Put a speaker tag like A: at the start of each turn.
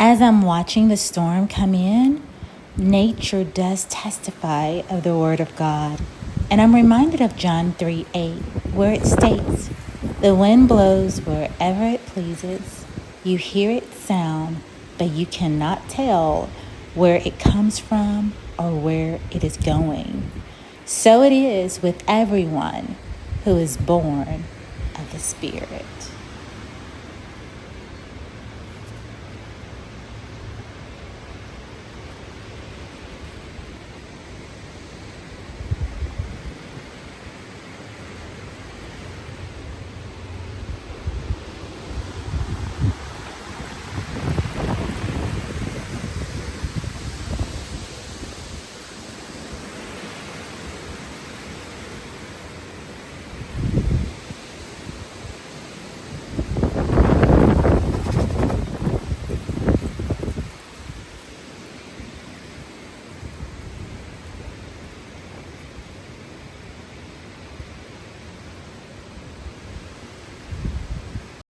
A: As I'm watching the storm come in, nature does testify of the Word of God. And I'm reminded of John 3:8, where it states, "The wind blows wherever it pleases. You hear its sound, but you cannot tell where it comes from or where it is going." So it is with everyone who is born of the Spirit.